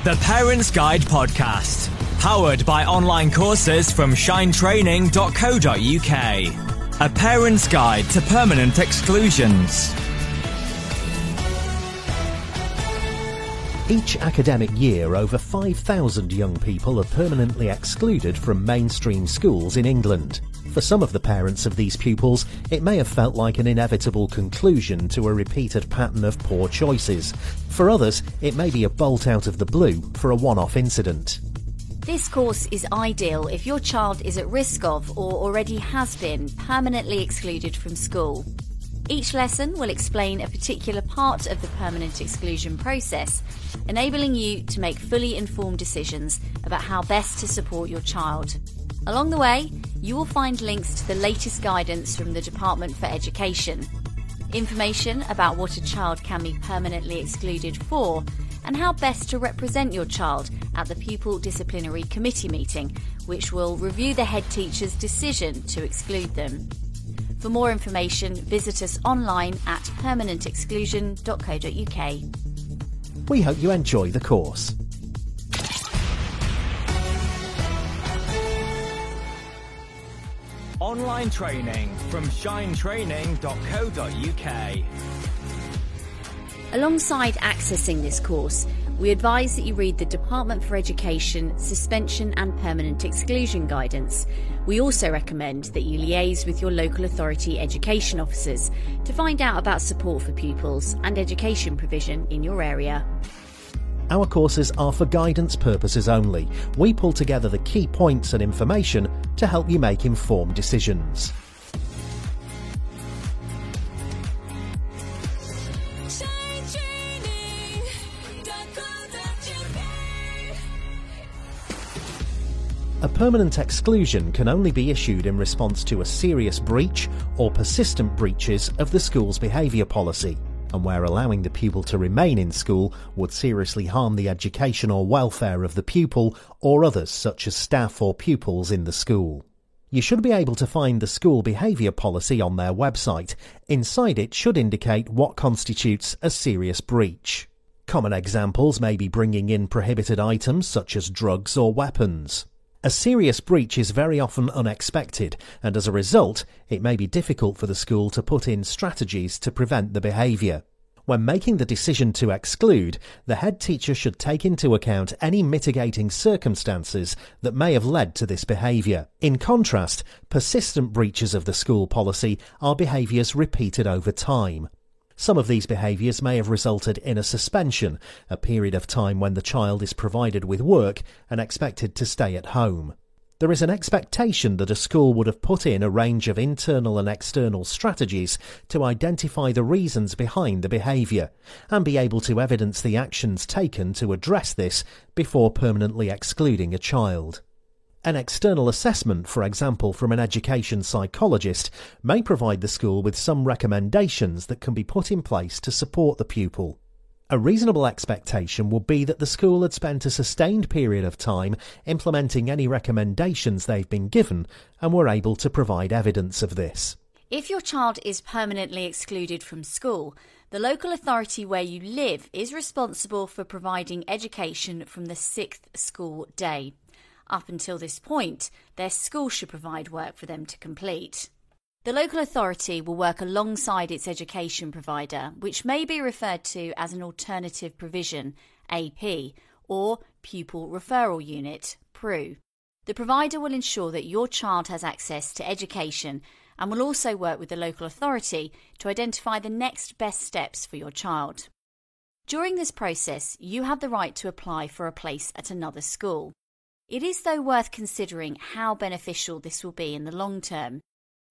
The Parents Guide podcast, powered by online courses from shinetraining.co.uk. A parent's guide to permanent exclusions. Each academic year, over 5,000 young people are permanently excluded from mainstream schools in England. For some of the parents of these pupils, it may have felt like an inevitable conclusion to a repeated pattern of poor choices. For others, it may be a bolt out of the blue for a one-off incident. This course is ideal if your child is at risk of or already has been permanently excluded from school. Each lesson will explain a particular part of the permanent exclusion process, enabling you to make fully informed decisions about how best to support your child. Along the way, you will find links to the latest guidance from the Department for Education, information about what a child can be permanently excluded for, and how best to represent your child at the Pupil Disciplinary Committee meeting, which will review the head teacher's decision to exclude them. For more information, visit us online at permanentexclusion.co.uk. We hope you enjoy the course. Online training from shinetraining.co.uk. Alongside accessing this course, we advise that you read the Department for Education Suspension and Permanent Exclusion Guidance. We also recommend that you liaise with your local authority education officers to find out about support for pupils and education provision in your area. Our courses are for guidance purposes only. We pull together the key points and information to help you make informed decisions. A permanent exclusion can only be issued in response to a serious breach or persistent breaches of the school's behaviour policy, and where allowing the pupil to remain in school would seriously harm the education or welfare of the pupil or others such as staff or pupils in the school. You should be able to find the school behaviour policy on their website. Inside it should indicate what constitutes a serious breach. Common examples may be bringing in prohibited items such as drugs or weapons. A serious breach is very often unexpected, and as a result, it may be difficult for the school to put in strategies to prevent the behaviour. When making the decision to exclude, the head teacher should take into account any mitigating circumstances that may have led to this behaviour. In contrast, persistent breaches of the school policy are behaviours repeated over time. Some of these behaviours may have resulted in a suspension, a period of time when the child is provided with work and expected to stay at home. There is an expectation that a school would have put in a range of internal and external strategies to identify the reasons behind the behaviour and be able to evidence the actions taken to address this before permanently excluding a child. An external assessment, for example from an education psychologist, may provide the school with some recommendations that can be put in place to support the pupil. A reasonable expectation would be that the school had spent a sustained period of time implementing any recommendations they've been given and were able to provide evidence of this. If your child is permanently excluded from school, the local authority where you live is responsible for providing education from the 6th school day. Up until this point, their school should provide work for them to complete. The local authority will work alongside its education provider, which may be referred to as an alternative provision, AP, or pupil referral unit, PRU. The provider will ensure that your child has access to education and will also work with the local authority to identify the next best steps for your child. During this process, you have the right to apply for a place at another school. It is, though, worth considering how beneficial this will be in the long term.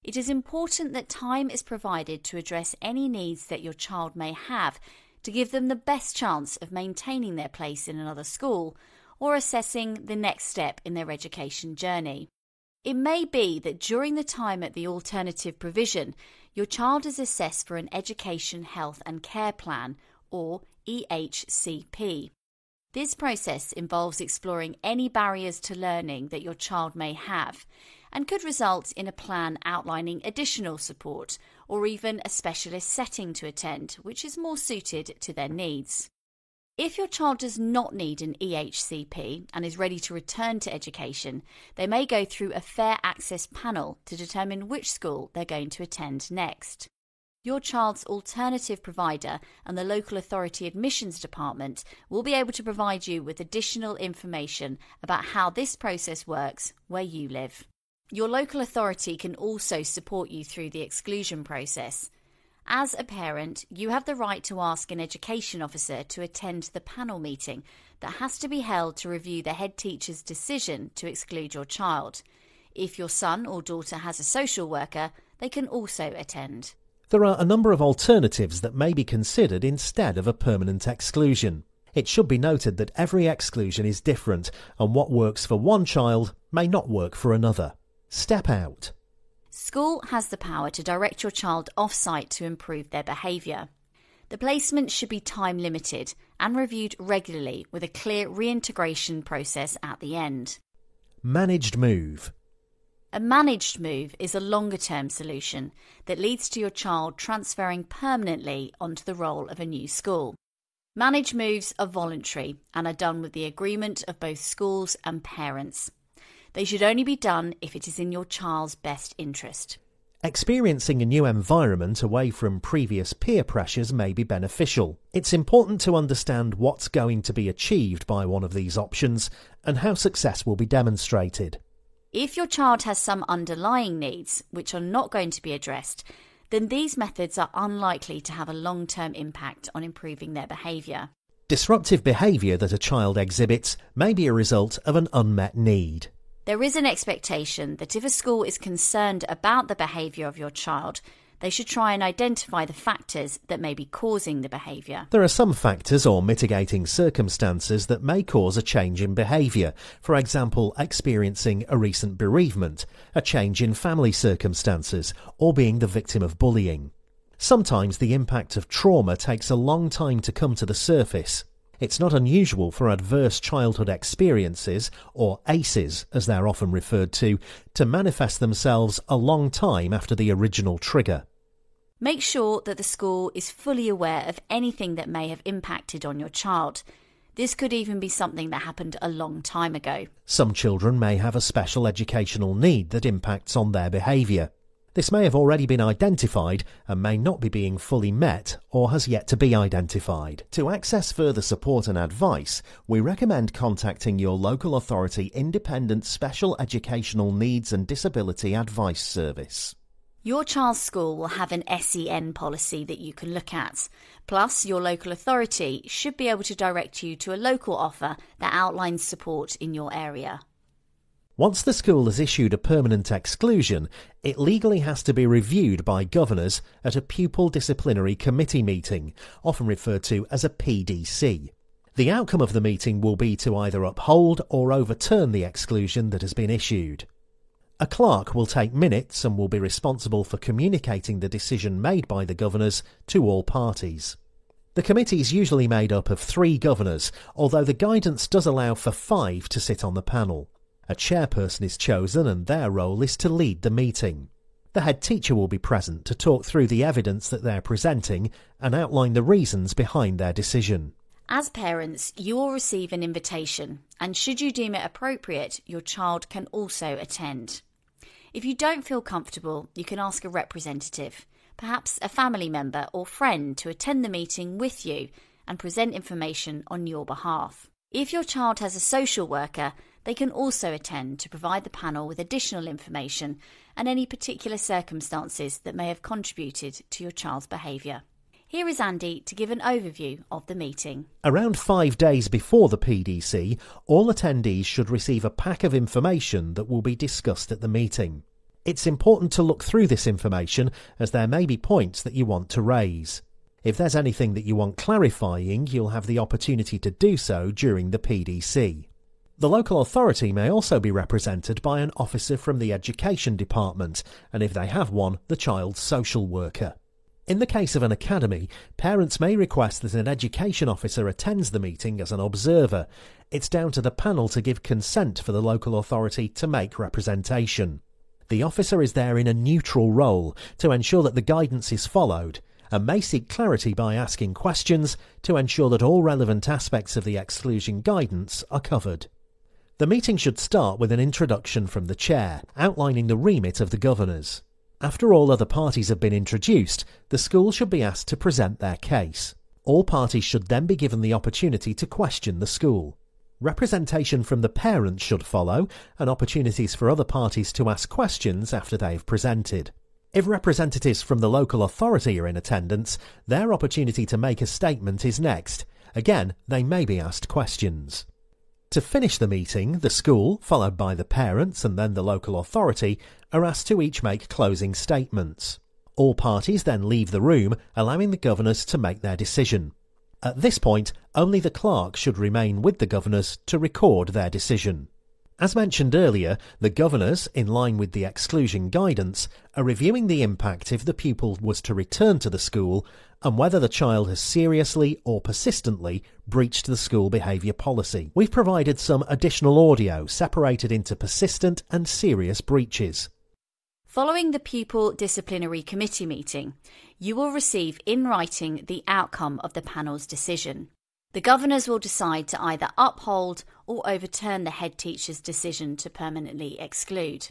It is important that time is provided to address any needs that your child may have to give them the best chance of maintaining their place in another school or assessing the next step in their education journey. It may be that during the time at the alternative provision, your child is assessed for an Education, Health and Care Plan, or EHCP. This process involves exploring any barriers to learning that your child may have and could result in a plan outlining additional support or even a specialist setting to attend, which is more suited to their needs. If your child does not need an EHCP and is ready to return to education, they may go through a fair access panel to determine which school they're going to attend next. Your child's alternative provider and the local authority admissions department will be able to provide you with additional information about how this process works where you live. Your local authority can also support you through the exclusion process. As a parent, you have the right to ask an education officer to attend the panel meeting that has to be held to review the head teacher's decision to exclude your child. If your son or daughter has a social worker, they can also attend. There are a number of alternatives that may be considered instead of a permanent exclusion. It should be noted that every exclusion is different, and what works for one child may not work for another. Step out. School has the power to direct your child off-site to improve their behaviour. The placement should be time limited and reviewed regularly with a clear reintegration process at the end. Managed move. A managed move is a longer-term solution that leads to your child transferring permanently onto the role of a new school. Managed moves are voluntary and are done with the agreement of both schools and parents. They should only be done if it is in your child's best interest. Experiencing a new environment away from previous peer pressures may be beneficial. It's important to understand what's going to be achieved by one of these options and how success will be demonstrated. If your child has some underlying needs which are not going to be addressed, then these methods are unlikely to have a long-term impact on improving their behaviour. Disruptive behaviour that a child exhibits may be a result of an unmet need. There is an expectation that if a school is concerned about the behaviour of your child, they should try and identify the factors that may be causing the behaviour. There are some factors or mitigating circumstances that may cause a change in behaviour. For example, experiencing a recent bereavement, a change in family circumstances, or being the victim of bullying. Sometimes the impact of trauma takes a long time to come to the surface. It's not unusual for adverse childhood experiences, or ACEs as they're often referred to manifest themselves a long time after the original trigger. Make sure that the school is fully aware of anything that may have impacted on your child. This could even be something that happened a long time ago. Some children may have a special educational need that impacts on their behaviour. This may have already been identified and may not be being fully met or has yet to be identified. To access further support and advice, we recommend contacting your local authority Independent Special Educational Needs and Disability Advice Service. Your child's school will have an SEN policy that you can look at. Plus, your local authority should be able to direct you to a local offer that outlines support in your area. Once the school has issued a permanent exclusion, it legally has to be reviewed by governors at a Pupil Disciplinary Committee meeting, often referred to as a PDC. The outcome of the meeting will be to either uphold or overturn the exclusion that has been issued. A clerk will take minutes and will be responsible for communicating the decision made by the governors to all parties. The committee is usually made up of 3 governors, although the guidance does allow for 5 to sit on the panel. A chairperson is chosen and their role is to lead the meeting. The head teacher will be present to talk through the evidence that they're presenting and outline the reasons behind their decision. As parents, you will receive an invitation, and should you deem it appropriate, your child can also attend. If you don't feel comfortable, you can ask a representative, perhaps a family member or friend, to attend the meeting with you and present information on your behalf. If your child has a social worker, they can also attend to provide the panel with additional information and any particular circumstances that may have contributed to your child's behaviour. Here is Andy to give an overview of the meeting. Around 5 days before the PDC, all attendees should receive a pack of information that will be discussed at the meeting. It's important to look through this information as there may be points that you want to raise. If there's anything that you want clarifying, you'll have the opportunity to do so during the PDC. The local authority may also be represented by an officer from the Education Department, and if they have one, the child's social worker. In the case of an academy, parents may request that an education officer attends the meeting as an observer. It's down to the panel to give consent for the local authority to make representation. The officer is there in a neutral role to ensure that the guidance is followed, and may seek clarity by asking questions to ensure that all relevant aspects of the exclusion guidance are covered. The meeting should start with an introduction from the chair, outlining the remit of the governors. After all other parties have been introduced, the school should be asked to present their case. All parties should then be given the opportunity to question the school. Representation from the parents should follow, and opportunities for other parties to ask questions after they have presented. If representatives from the local authority are in attendance, their opportunity to make a statement is next. Again, they may be asked questions. To finish the meeting, the school, followed by the parents and then the local authority, are asked to each make closing statements. All parties then leave the room, allowing the governors to make their decision. At this point, only the clerk should remain with the governors to record their decision. As mentioned earlier, the governors, in line with the exclusion guidance, are reviewing the impact if the pupil was to return to the school and whether the child has seriously or persistently breached the school behaviour policy. We've provided some additional audio separated into persistent and serious breaches. Following the Pupil Disciplinary Committee meeting, you will receive in writing the outcome of the panel's decision. The governors will decide to either uphold or overturn the head teacher's decision to permanently exclude.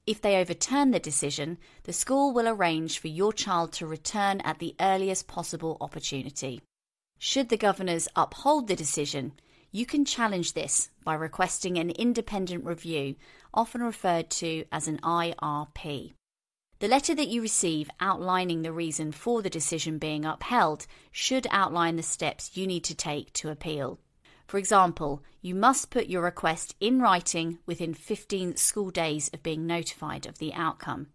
If they overturn the decision, the school will arrange for your child to return at the earliest possible opportunity. Should the governors uphold the decision, you can challenge this by requesting an independent review, often referred to as an IRP. The letter that you receive outlining the reason for the decision being upheld should outline the steps you need to take to appeal. For example, you must put your request in writing within 15 school days of being notified of the outcome.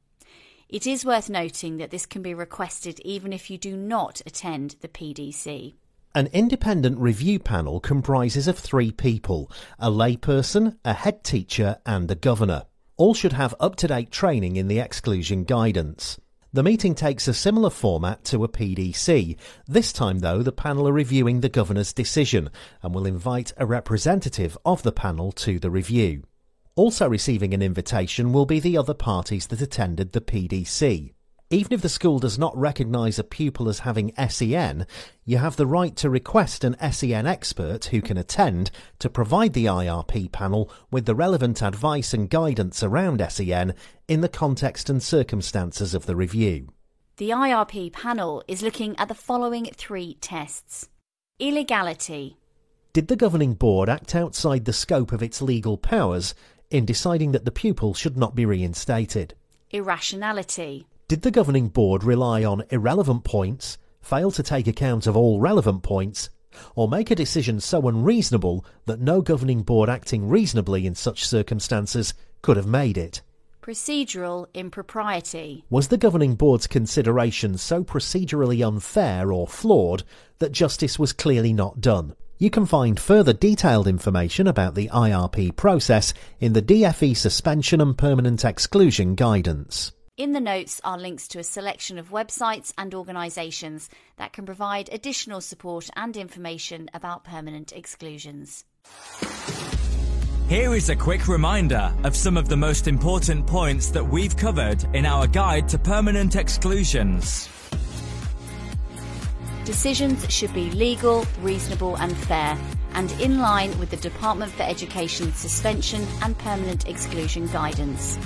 It is worth noting that this can be requested even if you do not attend the PDC. An independent review panel comprises of 3 people, a layperson, a head teacher and a governor. All should have up-to-date training in the exclusion guidance. The meeting takes a similar format to a PDC. This time, though, the panel are reviewing the governor's decision and will invite a representative of the panel to the review. Also receiving an invitation will be the other parties that attended the PDC. Even if the school does not recognise a pupil as having SEN, you have the right to request an SEN expert who can attend to provide the IRP panel with the relevant advice and guidance around SEN in the context and circumstances of the review. The IRP panel is looking at the following 3 tests. Illegality. Did the governing board act outside the scope of its legal powers in deciding that the pupil should not be reinstated? Irrationality. Did the governing board rely on irrelevant points, fail to take account of all relevant points, or make a decision so unreasonable that no governing board acting reasonably in such circumstances could have made it? Procedural impropriety. Was the governing board's consideration so procedurally unfair or flawed that justice was clearly not done? You can find further detailed information about the IRP process in the DFE Suspension and Permanent Exclusion Guidance. In the notes are links to a selection of websites and organisations that can provide additional support and information about permanent exclusions. Here is a quick reminder of some of the most important points that we've covered in our guide to permanent exclusions. Decisions should be legal, reasonable and fair, and in line with the Department for Education's suspension and permanent exclusion guidance.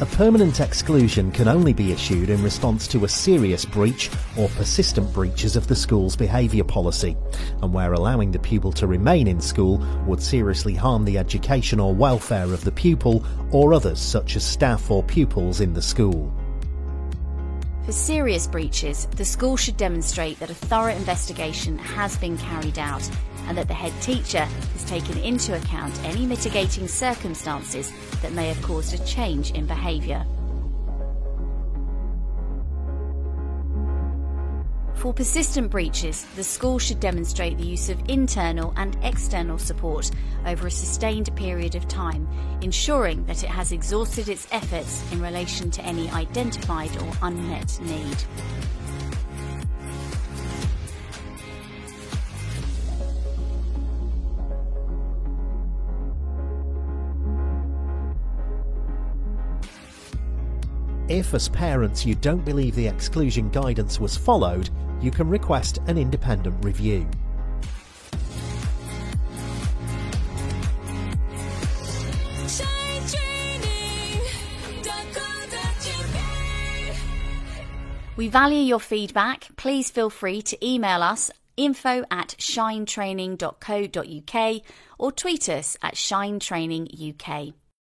A permanent exclusion can only be issued in response to a serious breach or persistent breaches of the school's behaviour policy, and where allowing the pupil to remain in school would seriously harm the education or welfare of the pupil or others such as staff or pupils in the school. For serious breaches, the school should demonstrate that a thorough investigation has been carried out and that the head teacher has taken into account any mitigating circumstances that may have caused a change in behaviour. For persistent breaches, the school should demonstrate the use of internal and external support over a sustained period of time, ensuring that it has exhausted its efforts in relation to any identified or unmet need. If, as parents, you don't believe the exclusion guidance was followed, you can request an independent review. We value your feedback. Please feel free to email us info@shinetraining.co.uk or tweet us at shinetraininguk.